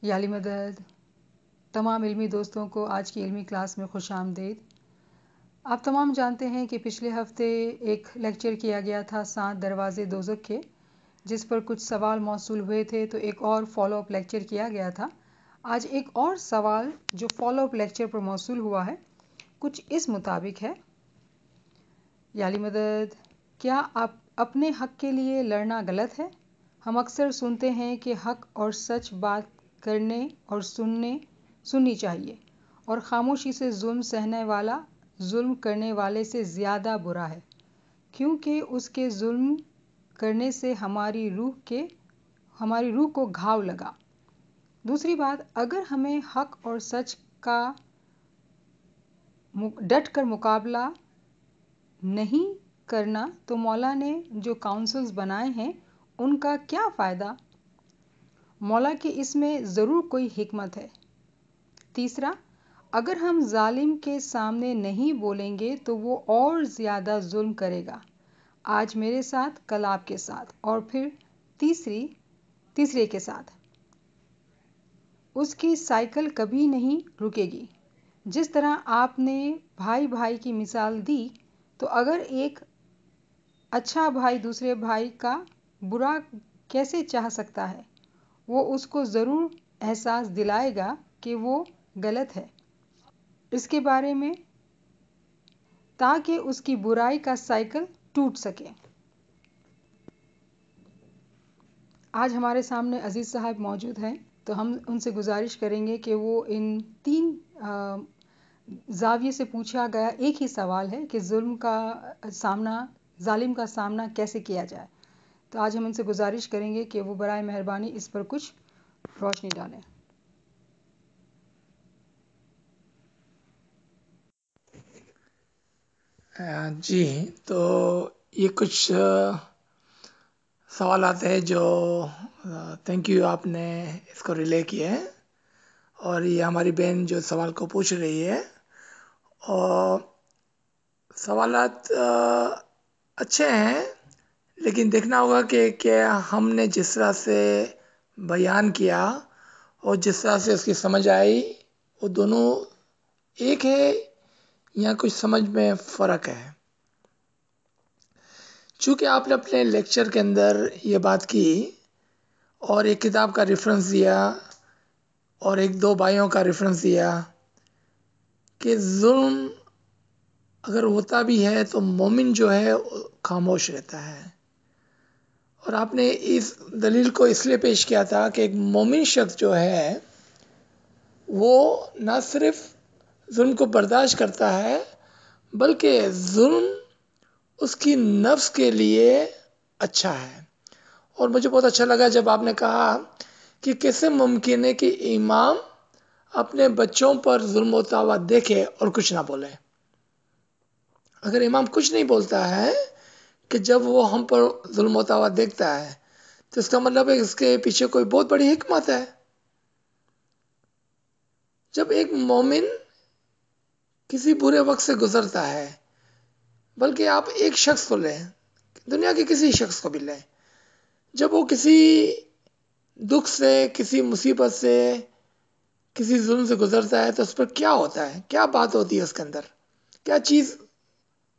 یا علی مدد تمام علمی دوستوں کو آج کی علمی کلاس میں خوش آمدید۔ آپ تمام جانتے ہیں کہ پچھلے ہفتے ایک لیکچر کیا گیا تھا 7 دروازے دوزخ کے، جس پر کچھ سوال موصول ہوئے تھے، تو ایک اور فالو اپ لیکچر کیا گیا تھا۔ آج ایک اور سوال جو فالو اپ لیکچر پر موصول ہوا ہے کچھ اس مطابق ہے: یا علی مدد، کیا اپنے حق کے لیے لڑنا غلط ہے؟ ہم اکثر سنتے ہیں کہ حق اور سچ بات کرنے اور سننی چاہیے، اور خاموشی سے ظلم سہنے والا ظلم کرنے والے سے زیادہ برا ہے، کیونکہ اس کے ظلم کرنے سے ہماری روح کو گھاؤ لگا۔ دوسری بات، اگر ہمیں حق اور سچ کا ڈٹ کر مقابلہ نہیں کرنا تو مولا نے جو کونسلز بنائے ہیں ان کا کیا فائدہ؟ مولا کی اس میں ضرور کوئی حکمت ہے۔ تیسرا، اگر ہم ظالم کے سامنے نہیں بولیں گے تو وہ اور زیادہ ظلم کرے گا، آج میرے ساتھ کل آپ کے ساتھ اور پھر تیسرے کے ساتھ۔ اس کی سائیکل کبھی نہیں رکے گی۔ جس طرح آپ نے بھائی کی مثال دی، تو اگر ایک اچھا بھائی دوسرے بھائی کا برا کیسے چاہ سکتا ہے؟ وہ اس کو ضرور احساس دلائے گا کہ وہ غلط ہے، اس کے بارے میں، تاکہ اس کی برائی کا سائیکل ٹوٹ سکے۔ آج ہمارے سامنے عزیز صاحب موجود ہیں، تو ہم ان سے گزارش کریں گے کہ وہ ان 3 زاویے سے پوچھا گیا ایک ہی سوال ہے کہ ظالم کا سامنا کیسے کیا جائے۔ تو آج ہم ان سے گزارش کریں گے کہ وہ برائے مہربانی اس پر کچھ روشنی ڈالیں۔ جی، تو یہ کچھ سوالات ہیں جو تھینک یو آپ نے اس کو ریلے کیے ہیں، اور یہ ہماری بہن جو سوال کو پوچھ رہی ہے، اور سوالات اچھے ہیں، لیکن دیکھنا ہوگا کہ ہم نے جس طرح سے بیان کیا اور جس طرح سے اس کی سمجھ آئی وہ دونوں ایک ہے یا کچھ سمجھ میں فرق ہے۔ چونکہ آپ نے اپنے لیکچر کے اندر یہ بات کی اور ایک کتاب کا ریفرنس دیا اور 1-2 بھائیوں کا ریفرنس دیا کہ ظلم اگر ہوتا بھی ہے تو مومن جو ہے خاموش رہتا ہے، اور آپ نے اس دلیل کو اس لیے پیش کیا تھا کہ ایک مومن شخص جو ہے وہ نہ صرف ظلم کو برداشت کرتا ہے بلکہ ظلم اس کی نفس کے لیے اچھا ہے۔ اور مجھے بہت اچھا لگا جب آپ نے کہا کہ کیسے ممکن ہے کہ امام اپنے بچوں پر ظلم ہوتا ہوا دیکھے اور کچھ نہ بولے۔ اگر امام کچھ نہیں بولتا ہے کہ جب وہ ہم پر ظلم ہوتا ہوا دیکھتا ہے تو اس کا مطلب ہے اس کے پیچھے کوئی بہت بڑی حکمت ہے۔ جب ایک مومن کسی برے وقت سے گزرتا ہے، بلکہ آپ ایک شخص کو لیں، دنیا کے کسی شخص کو بھی لیں، جب وہ کسی دکھ سے، کسی مصیبت سے، کسی ظلم سے گزرتا ہے تو اس پر کیا ہوتا ہے، کیا بات ہوتی ہے اس کے اندر، کیا چیز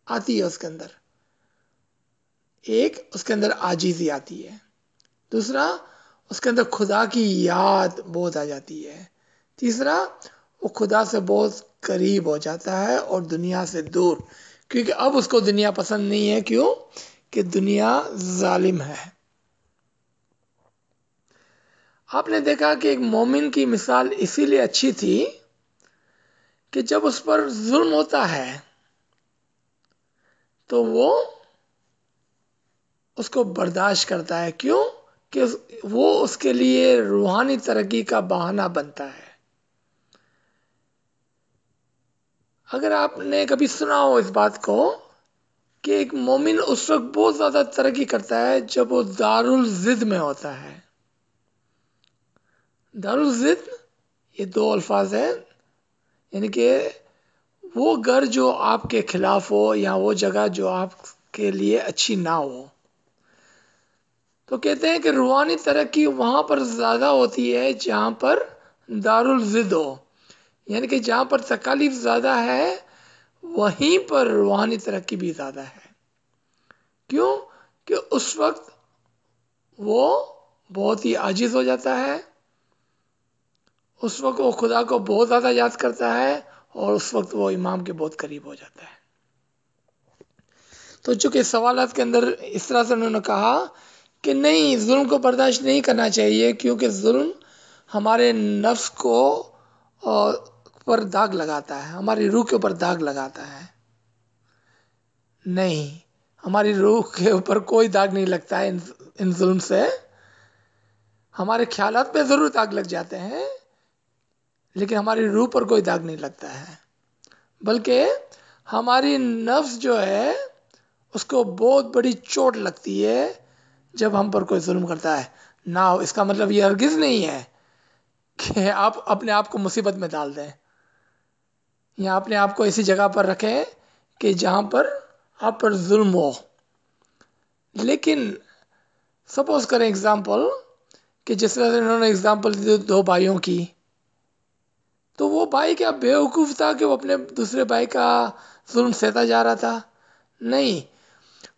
آتی ہے اس کے اندر؟ ایک، اس کے اندر عاجزی آتی ہے۔ دوسرا، اس کے اندر خدا کی یاد بہت آ جاتی ہے۔ تیسرا، وہ خدا سے بہت قریب ہو جاتا ہے اور دنیا سے دور، کیونکہ اب اس کو دنیا پسند نہیں ہے۔ کیوں؟ کہ دنیا ظالم ہے۔ آپ نے دیکھا کہ ایک مومن کی مثال اسی لیے اچھی تھی کہ جب اس پر ظلم ہوتا ہے تو وہ اس کو برداشت کرتا ہے۔ کیوں؟ کہ وہ اس کے لیے روحانی ترقی کا بہانہ بنتا ہے۔ اگر آپ نے کبھی سنا ہو اس بات کو کہ ایک مومن اس وقت بہت زیادہ ترقی کرتا ہے جب وہ دارالضد میں ہوتا ہے۔ دارالضد یہ 2 الفاظ ہیں، یعنی کہ وہ گھر جو آپ کے خلاف ہو یا وہ جگہ جو آپ کے لیے اچھی نہ ہو۔ تو کہتے ہیں کہ روحانی ترقی وہاں پر زیادہ ہوتی ہے جہاں پر دارالضد ہو، یعنی کہ جہاں پر تکالیف زیادہ ہے وہیں پر روحانی ترقی بھی زیادہ ہے۔ کیوں؟ کہ اس وقت وہ بہت ہی عاجز ہو جاتا ہے، اس وقت وہ خدا کو بہت زیادہ یاد کرتا ہے، اور اس وقت وہ امام کے بہت قریب ہو جاتا ہے۔ تو چونکہ سوالات کے اندر اس طرح سے انہوں نے کہا کہ نہیں، ظلم کو برداشت نہیں کرنا چاہیے، کیونکہ ظلم ہمارے نفس کو پر داغ لگاتا ہے، ہماری روح کے اوپر داغ لگاتا ہے۔ نہیں، ہماری روح کے اوپر کوئی داغ نہیں لگتا ہے ان ظلم سے۔ ہمارے خیالات پہ ضرور داغ لگ جاتے ہیں، لیکن ہماری روح پر کوئی داغ نہیں لگتا ہے، بلکہ ہماری نفس جو ہے اس کو بہت بڑی چوٹ لگتی ہے جب ہم پر کوئی ظلم کرتا ہے۔ نہ، اس کا مطلب یہ ہرگز نہیں ہے کہ آپ اپنے آپ کو مصیبت میں ڈال دیں یا اپنے آپ کو ایسی جگہ پر رکھیں کہ جہاں پر آپ پر ظلم ہو۔ لیکن سپوز کریں ایگزامپل کہ جس طرح سے انہوں نے ایگزامپل دی دو بھائیوں کی، تو وہ بھائی کیا بیوقوف تھا کہ وہ اپنے دوسرے بھائی کا ظلم سہتا جا رہا تھا؟ نہیں،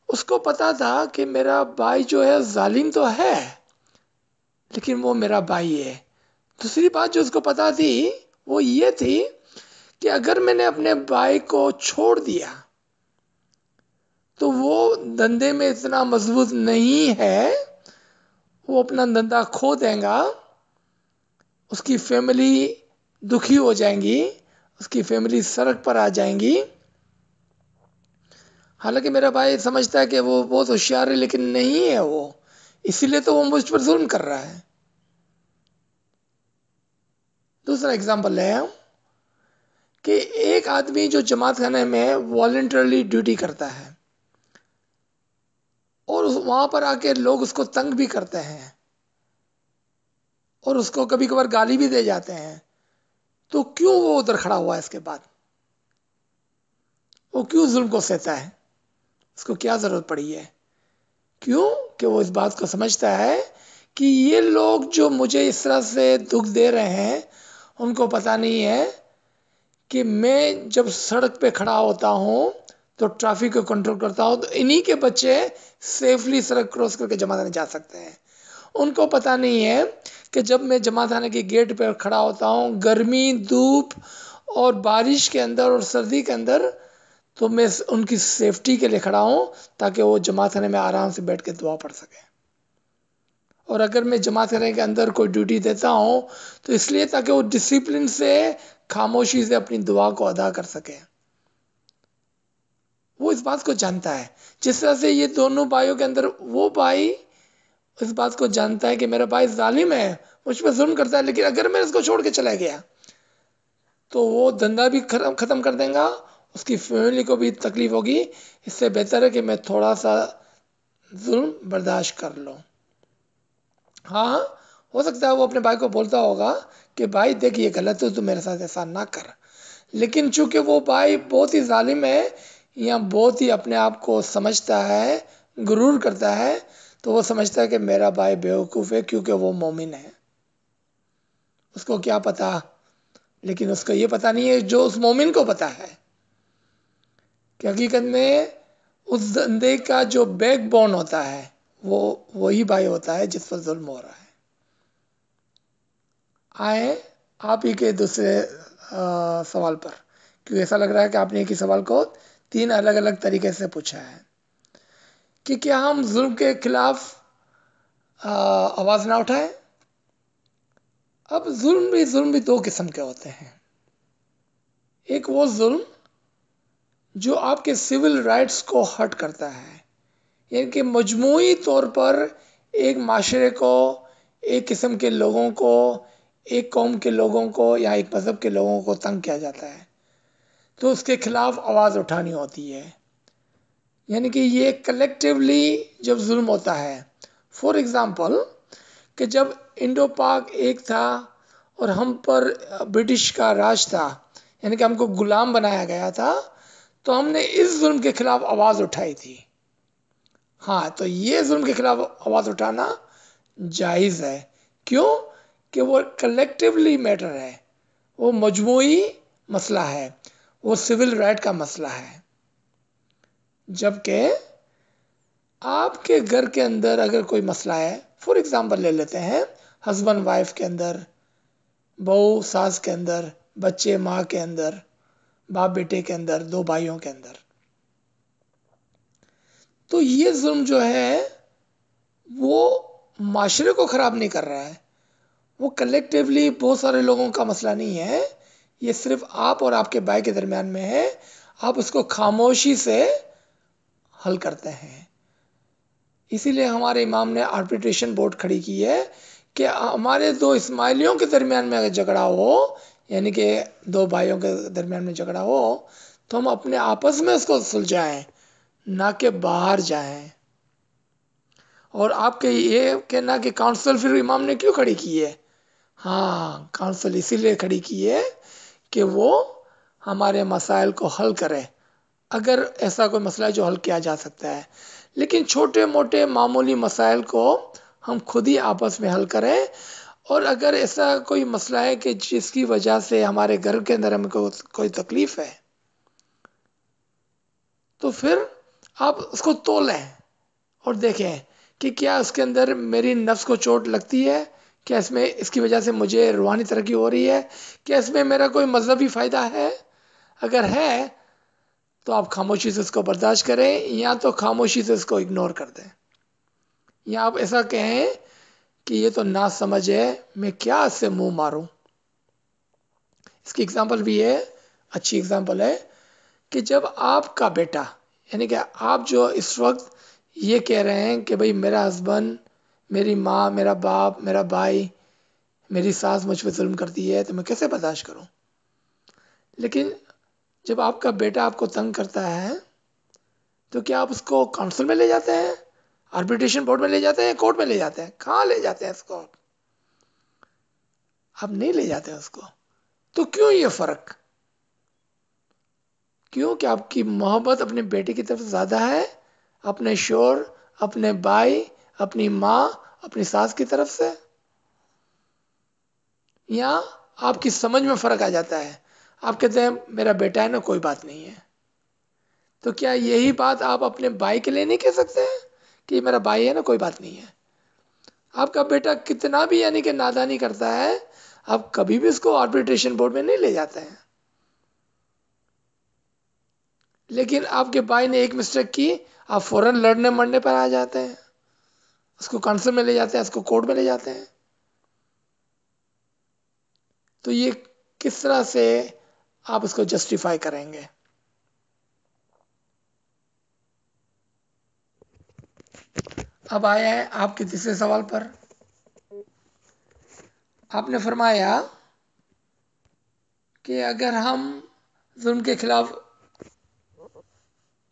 اس کو پتا تھا کہ میرا بھائی جو ہے ظالم تو ہے، لیکن وہ میرا بھائی ہے۔ دوسری بات جو اس کو پتا تھی وہ یہ تھی کہ اگر میں نے اپنے بھائی کو چھوڑ دیا تو وہ دندے میں اتنا مضبوط نہیں ہے، وہ اپنا دندہ کھو دے گا، اس کی فیملی دکھی ہو جائیں گی، اس کی فیملی سڑک پر آ جائیں گی۔ حالانکہ میرا بھائی سمجھتا ہے کہ وہ بہت ہوشیار ہے، لیکن نہیں ہے وہ، اسی لیے تو وہ مجھ پر ظلم کر رہا ہے۔ دوسرا اگزامپل ہے کہ ایک آدمی جو جماعت خانے میں والنٹرلی ڈیوٹی کرتا ہے اور وہاں پر آ کے لوگ اس کو تنگ بھی کرتے ہیں اور اس کو کبھی کبھار گالی بھی دے جاتے ہیں، تو کیوں وہ ادھر کھڑا ہوا ہے؟ اس کے بعد وہ کیوں ظلم کو سہتا ہے؟ اس کو کیا ضرورت پڑی ہے؟ کیوں کہ وہ اس بات کو سمجھتا ہے کہ یہ لوگ جو مجھے اس طرح سے دکھ دے رہے ہیں ان کو پتہ نہیں ہے کہ میں جب سڑک پہ کھڑا ہوتا ہوں تو ٹریفک کو کنٹرول کرتا ہوں، تو انہی کے بچے سیفلی سڑک کراس کر کے جماعت خانے جا سکتے ہیں۔ ان کو پتہ نہیں ہے کہ جب میں جماعت خانے کے گیٹ پہ کھڑا ہوتا ہوں گرمی، دھوپ اور بارش کے اندر اور سردی کے اندر، تو میں ان کی سیفٹی کے لیے کھڑا ہوں تاکہ وہ جماعت خانے میں آرام سے بیٹھ کے دعا پڑھ سکیں۔ اور اگر میں جماعت خانے کے اندر کوئی ڈیوٹی دیتا ہوں تو اس لیے تاکہ وہ ڈسپلن سے، خاموشی سے اپنی دعا کو ادا کر سکے۔ وہ اس بات کو جانتا ہے، جس طرح سے یہ دونوں بھائیوں کے اندر وہ بھائی اس بات کو جانتا ہے کہ میرا بھائی ظالم ہے، مجھ پہ ظلم کرتا ہے، لیکن اگر میں اس کو چھوڑ کے چلا گیا تو وہ دھندا بھی ختم کر دیں گا، اس کی فیملی کو بھی تکلیف ہوگی، اس سے بہتر ہے کہ میں تھوڑا سا ظلم برداشت کر لوں۔ ہاں، ہو سکتا ہے وہ اپنے بھائی کو بولتا ہوگا کہ بھائی دیکھ یہ غلط ہے، تو میرے ساتھ ایسا نہ کر، لیکن چونکہ وہ بھائی بہت ہی ظالم ہے یا بہت ہی اپنے آپ کو سمجھتا ہے، غرور کرتا ہے، تو وہ سمجھتا ہے کہ میرا بھائی بیوقوف ہے کیونکہ وہ مومن ہے۔ اس کو کیا پتا؟ لیکن اس کو یہ پتا نہیں ہے جو اس مومن کو پتا ہے کہ حقیقت میں اس دندے کا جو بیک بون ہوتا ہے وہ وہی بھائی ہوتا ہے جس پر ظلم ہو رہا ہے۔ آئیں آپ ہی کے دوسرے سوال پر، کیوں ایسا لگ رہا ہے کہ آپ نے ایک ہی سوال کو 3 الگ الگ طریقے سے پوچھا ہے کہ کیا ہم ظلم کے خلاف آواز نہ اٹھائیں؟ اب ظلم بھی 2 قسم کے ہوتے ہیں۔ ایک وہ ظلم جو آپ کے سول رائٹس کو ہرٹ کرتا ہے، یعنی کہ مجموعی طور پر ایک معاشرے کو، ایک قسم کے لوگوں کو، ایک قوم کے لوگوں کو یا ایک مذہب کے لوگوں کو تنگ کیا جاتا ہے، تو اس کے خلاف آواز اٹھانی ہوتی ہے۔ یعنی کہ یہ کلیکٹیولی جب ظلم ہوتا ہے، فور ایگزامپل کہ جب انڈو پاک ایک تھا اور ہم پر برٹش کا راج تھا، یعنی کہ ہم کو غلام بنایا گیا تھا، تو ہم نے اس ظلم کے خلاف آواز اٹھائی تھی۔ ہاں تو یہ ظلم کے خلاف آواز اٹھانا جائز ہے. کیوں؟ کہ وہ کلیکٹیولی میٹر ہے، وہ مجموعی مسئلہ ہے، وہ سول رائٹ کا مسئلہ ہے. جبکہ آپ کے گھر کے اندر اگر کوئی مسئلہ ہے، فور ایگزامپل لے لیتے ہیں، ہسبینڈ وائف کے اندر، بہو ساس کے اندر، بچے ماں کے اندر، باپ بیٹے کے اندر، دو بھائیوں کے اندر، تو یہ ظلم جو ہے وہ معاشرے کو خراب نہیں کر رہا ہے، وہ کلیکٹیولی بہت سارے لوگوں کا مسئلہ نہیں ہے، یہ صرف آپ اور آپ کے بھائی کے درمیان میں ہے. آپ اس کو خاموشی سے حل کرتے ہیں. اسی لیے ہمارے امام نے آربیٹریشن بورڈ کھڑی کی ہے کہ ہمارے دو اسماعیلیوں کے درمیان میں اگر جھگڑا ہو، یعنی کہ دو بھائیوں کے درمیان میں جھگڑا ہو، تو ہم اپنے آپس میں اس کو سلجھائیں، نہ کہ باہر جائیں. اور آپ کے یہ کہنا کہ کاؤنسل پھر امام نے کیوں کھڑی کی ہے؟ ہاں، کاؤنسل اسی لیے کھڑی کی ہے کہ وہ ہمارے مسائل کو حل کرے، اگر ایسا کوئی مسئلہ ہے جو حل کیا جا سکتا ہے. لیکن چھوٹے موٹے معمولی مسائل کو ہم خود ہی آپس میں حل کریں. اور اگر ایسا کوئی مسئلہ ہے کہ جس کی وجہ سے ہمارے گھر کے اندر ہمیں کوئی تکلیف ہے، تو پھر آپ اس کو تولیں اور دیکھیں کہ کیا اس کے اندر میری نفس کو چوٹ لگتی ہے، کیا اس کی وجہ سے مجھے روحانی ترقی ہو رہی ہے، کیا اس میں میرا کوئی مذہبی فائدہ ہے. اگر ہے تو آپ خاموشی سے اس کو برداشت کریں، یا تو خاموشی سے اس کو اگنور کر دیں، یا آپ ایسا کہیں کہ یہ تو نا سمجھ ہے، میں کیا اس سے منہ ماروں. اس کی اگزامپل بھی ہے، اچھی اگزامپل ہے، کہ جب آپ کا بیٹا، یعنی کہ آپ جو اس وقت یہ کہہ رہے ہیں کہ بھئی میرا ہسبینڈ، میری ماں، میرا باپ، میرا بھائی، میری ساس مجھ پہ ظلم کرتی ہے، تو میں کیسے برداشت کروں. لیکن جب آپ کا بیٹا آپ کو تنگ کرتا ہے تو کیا آپ اس کو کاؤنسل میں لے جاتے ہیں، آربیٹریشن بورڈ میں لے جاتے ہیں، کورٹ میں لے جاتے ہیں؟ کہاں لے جاتے ہیں اس کو؟ آپ نہیں لے جاتے ہیں اس کو. تو کیوں یہ فرق؟ کیوں کہ آپ کی محبت اپنے بیٹے کی طرف زیادہ ہے، اپنے شوہر، اپنے بھائی، اپنی ماں، اپنی ساس کی طرف سے؟ یا آپ کی سمجھ میں فرق آ جاتا ہے، آپ کہتے ہیں میرا بیٹا ہے نا، کوئی بات نہیں ہے. تو کیا یہی بات آپ اپنے بھائی کے لیے نہیں کہہ سکتے ہیں کہ یہ میرا بھائی ہے نا، کوئی بات نہیں ہے؟ آپ کا بیٹا کتنا بھی یعنی کہ نادانی کرتا ہے، آپ کبھی بھی اس کو آربیٹریشن بورڈ میں نہیں لے جاتے ہیں. لیکن آپ کے بھائی نے ایک مسٹیک کی، آپ فوراً لڑنے مرنے پر آ جاتے ہیں، اس کو کاؤنسل میں لے جاتے ہیں، اس کو کورٹ میں لے جاتے ہیں. تو یہ کس طرح سے آپ اس کو جسٹیفائی کریں گے؟ اب آیا ہے آپ کے تیسرے سوال پر. آپ نے فرمایا کہ اگر ہم ظلم کے خلاف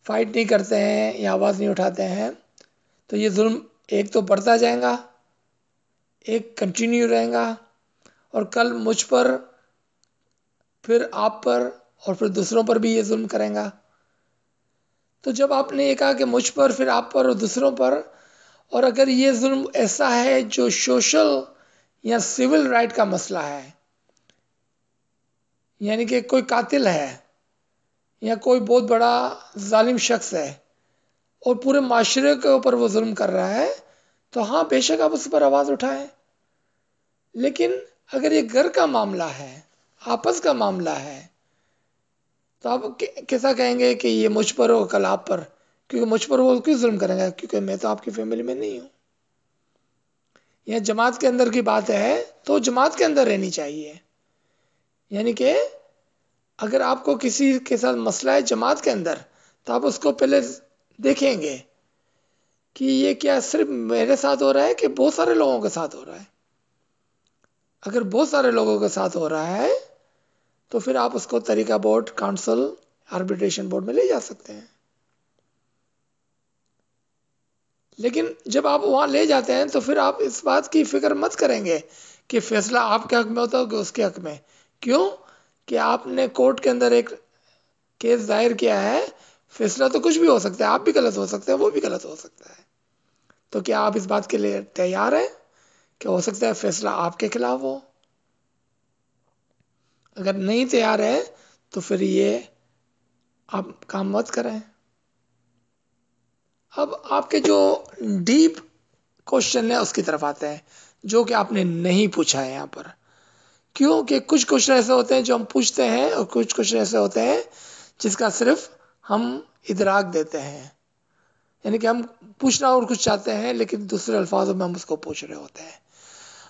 فائٹ نہیں کرتے ہیں یا آواز نہیں اٹھاتے ہیں تو یہ ظلم ایک تو بڑھتا جائے گا، ایک کنٹینیو رہے گا، اور کل مجھ پر، پھر آپ پر، اور پھر دوسروں پر بھی یہ ظلم کریں گا. تو جب آپ نے یہ کہا کہ مجھ پر، پھر آپ پر اور دوسروں پر، اور اگر یہ ظلم ایسا ہے جو سوشل یا سول رائٹ کا مسئلہ ہے، یعنی کہ کوئی قاتل ہے یا کوئی بہت بڑا ظالم شخص ہے اور پورے معاشرے کے اوپر وہ ظلم کر رہا ہے، تو ہاں بے شک آپ اس پر آواز اٹھائیں. لیکن اگر یہ گھر کا معاملہ ہے، آپس کا معاملہ ہے، تو آپ کیسا کہیں گے کہ یہ مجھ پر ہو کل آپ پر؟ کیونکہ مجھ پر وہ کیوں ظلم کریں گا؟ کیونکہ میں تو آپ کی فیملی میں نہیں ہوں. یہ جماعت کے اندر کی بات ہے تو جماعت کے اندر رہنی چاہیے. یعنی کہ اگر آپ کو کسی کے ساتھ مسئلہ ہے جماعت کے اندر، تو آپ اس کو پہلے دیکھیں گے کہ یہ کیا صرف میرے ساتھ ہو رہا ہے کہ بہت سارے لوگوں کے ساتھ ہو رہا ہے. اگر بہت سارے لوگوں کے ساتھ ہو رہا ہے تو پھر آپ اس کو طریقہ بورڈ، کاؤنسل، آربیٹریشن بورڈ میں لے جا سکتے ہیں. لیکن جب آپ وہاں لے جاتے ہیں تو پھر آپ اس بات کی فکر مت کریں گے کہ فیصلہ آپ کے حق میں ہوتا ہو کہ اس کے حق میں. کیوں کہ آپ نے کورٹ کے اندر ایک کیس دائر کیا ہے، فیصلہ تو کچھ بھی ہو سکتا ہے، آپ بھی غلط ہو سکتے ہیں، وہ بھی غلط ہو سکتا ہے. تو کیا آپ اس بات کے لیے تیار ہیں کہ ہو سکتا ہے فیصلہ آپ کے خلاف ہو؟ اگر نہیں تیار ہے تو پھر یہ آپ کام مت کریں. اب آپ کے جو ڈیپ کوشچن ہے اس کی طرف آتے ہیں، جو کہ آپ نے نہیں پوچھا ہے یہاں پر. کیونکہ کچھ کوشچن ایسے ہوتے ہیں جو ہم پوچھتے ہیں، اور کچھ کوشچن ایسے ہوتے ہیں جس کا صرف ہم ادراک دیتے ہیں. یعنی کہ ہم پوچھنا اور کچھ چاہتے ہیں لیکن دوسرے الفاظوں میں ہم اس کو پوچھ رہے ہوتے ہیں.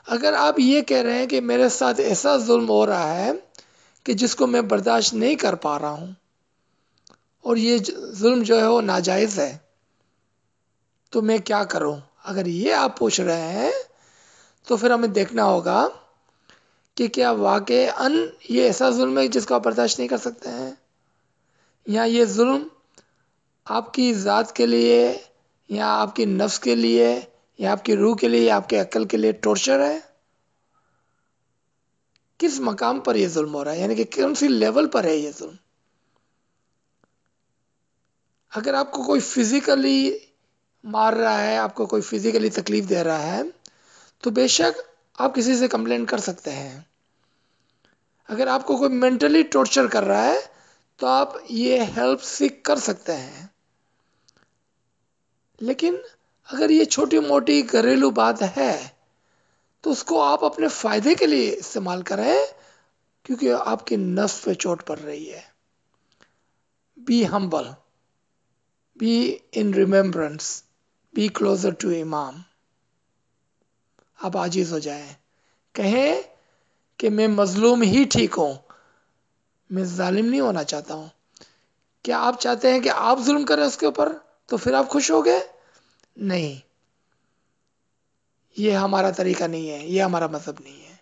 اگر آپ یہ کہہ رہے ہیں کہ میرے ساتھ ایسا ظلم ہو رہا ہے کہ جس کو میں برداشت نہیں کر پا رہا ہوں، اور یہ ظلم جو ہے وہ ناجائز ہے، تو میں کیا کروں؟ اگر یہ آپ پوچھ رہے ہیں تو پھر ہمیں دیکھنا ہوگا کہ کیا واقعاً یہ ایسا ظلم ہے جس کو آپ برداشت نہیں کر سکتے ہیں، یا یہ ظلم آپ کی ذات کے لیے، یا آپ کی نفس کے لیے، یا آپ کی روح کے لیے، یا آپ کے عقل کے لیے ٹارچر ہے. کس مقام پر یہ ظلم ہو رہا ہے، یعنی کہ کون سی لیول پر ہے یہ ظلم؟ اگر آپ کو کوئی فزیکلی مار رہا ہے، آپ کو کوئی فزیکلی تکلیف دے رہا ہے، تو بے شک آپ کسی سے کمپلین کر سکتے ہیں. اگر آپ کو کوئی مینٹلی ٹارچر کر رہا ہے تو آپ یہ ہیلپ سیک کر سکتے ہیں. لیکن اگر یہ چھوٹی موٹی گھریلو بات ہے تو اس کو آپ اپنے فائدے کے لیے استعمال کریں، کیونکہ آپ کی نفس پہ چوٹ پڑ رہی ہے. Be humble, be in remembrance, be closer to امام. آپ عاجز ہو جائیں، کہیں کہ میں مظلوم ہی ٹھیک ہوں، میں ظالم نہیں ہونا چاہتا ہوں. کیا آپ چاہتے ہیں کہ آپ ظلم کریں اس کے اوپر تو پھر آپ خوش ہو گئے؟ نہیں، یہ ہمارا طریقہ نہیں ہے، یہ ہمارا مذہب نہیں ہے.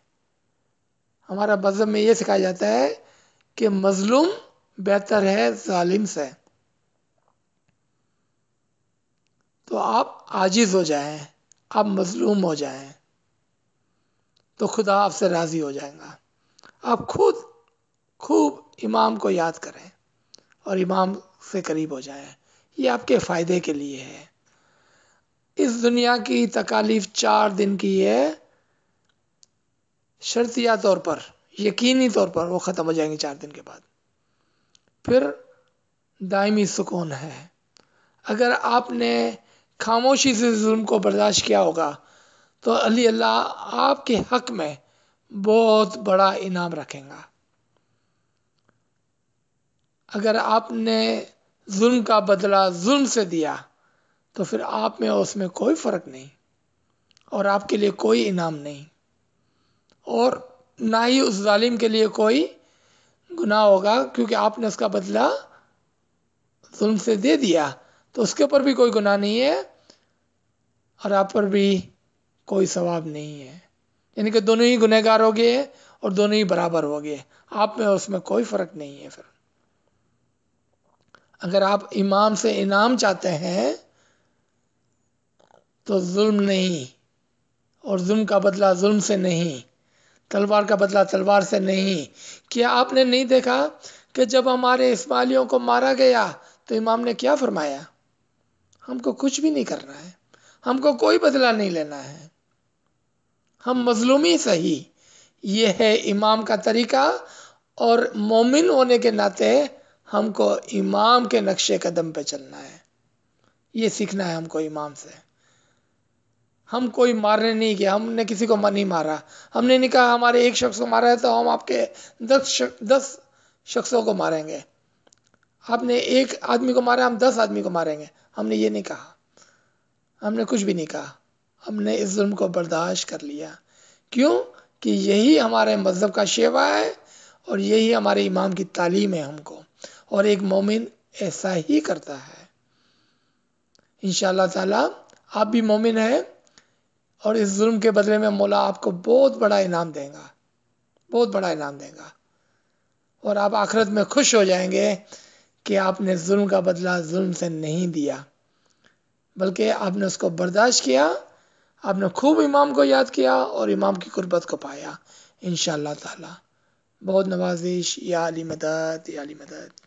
ہمارا مذہب میں یہ سکھایا جاتا ہے کہ مظلوم بہتر ہے ظالم سے. تو آپ عاجز ہو جائیں، آپ مظلوم ہو جائیں، تو خدا آپ سے راضی ہو جائے گا. آپ خود خوب امام کو یاد کریں اور امام سے قریب ہو جائیں. یہ آپ کے فائدے کے لیے ہے. اس دنیا کی تکالیف 4 دن کی ہے، شرطیہ طور پر، یقینی طور پر وہ ختم ہو جائیں گی 4 دن کے بعد. پھر دائمی سکون ہے. اگر آپ نے خاموشی سے ظلم کو برداشت کیا ہوگا تو اللہ آپ کے حق میں بہت بڑا انعام رکھیں گا. اگر آپ نے ظلم کا بدلہ ظلم سے دیا تو پھر آپ میں اس میں کوئی فرق نہیں، اور آپ کے لیے کوئی انعام نہیں، اور نہ ہی اس ظالم کے لیے کوئی گناہ ہوگا، کیونکہ آپ نے اس کا بدلہ ظلم سے دے دیا، تو اس کے اوپر بھی کوئی گناہ نہیں ہے اور آپ پر بھی کوئی ثواب نہیں ہے. یعنی کہ دونوں ہی گنہگار ہو گئے اور دونوں ہی برابر ہو گئے، آپ میں اور اس میں کوئی فرق نہیں ہے. پھر اگر آپ امام سے انعام چاہتے ہیں تو ظلم نہیں، اور ظلم کا بدلہ ظلم سے نہیں، تلوار کا بدلہ تلوار سے نہیں. کیا آپ نے نہیں دیکھا کہ جب ہمارے اسماعیلیوں کو مارا گیا تو امام نے کیا فرمایا؟ ہم کو کچھ بھی نہیں کرنا ہے، ہم کو کوئی بدلہ نہیں لینا ہے، ہم مظلومی صحیح. یہ ہے امام کا طریقہ، اور مومن ہونے کے ناطے ہم کو امام کے نقش قدم پہ چلنا ہے. یہ سیکھنا ہے ہم کو امام سے. ہم کوئی مارنے نہیں گیا، ہم نے کسی کو نہیں مارا. ہم نے نہیں کہا ہمارے ایک شخص کو مارا ہے تو ہم آپ کے 10 شخصوں کو ماریں گے. آپ نے ایک آدمی کو مارا، ہم 10 آدمی کو ماریں گے. ہم نے یہ نہیں کہا، ہم نے کچھ بھی نہیں کہا. ہم نے اس ظلم کو برداشت کر لیا. کیوں؟ کہ یہی ہمارے مذہب کا شیوا ہے، اور یہی ہمارے امام کی تعلیم ہے ہم کو، اور ایک مومن ایسا ہی کرتا ہے. انشاءاللہ تعالی آپ بھی مومن ہیں، اور اس ظلم کے بدلے میں مولا آپ کو بہت بڑا انعام دے گا، بہت بڑا انعام دے گا. اور آپ آخرت میں خوش ہو جائیں گے کہ آپ نے ظلم کا بدلہ ظلم سے نہیں دیا، بلکہ آپ نے اس کو برداشت کیا. آپ نے خوب امام کو یاد کیا اور امام کی قربت کو پایا. انشاءاللہ تعالی بہت نوازش. یا علی مدد، یا علی مدد.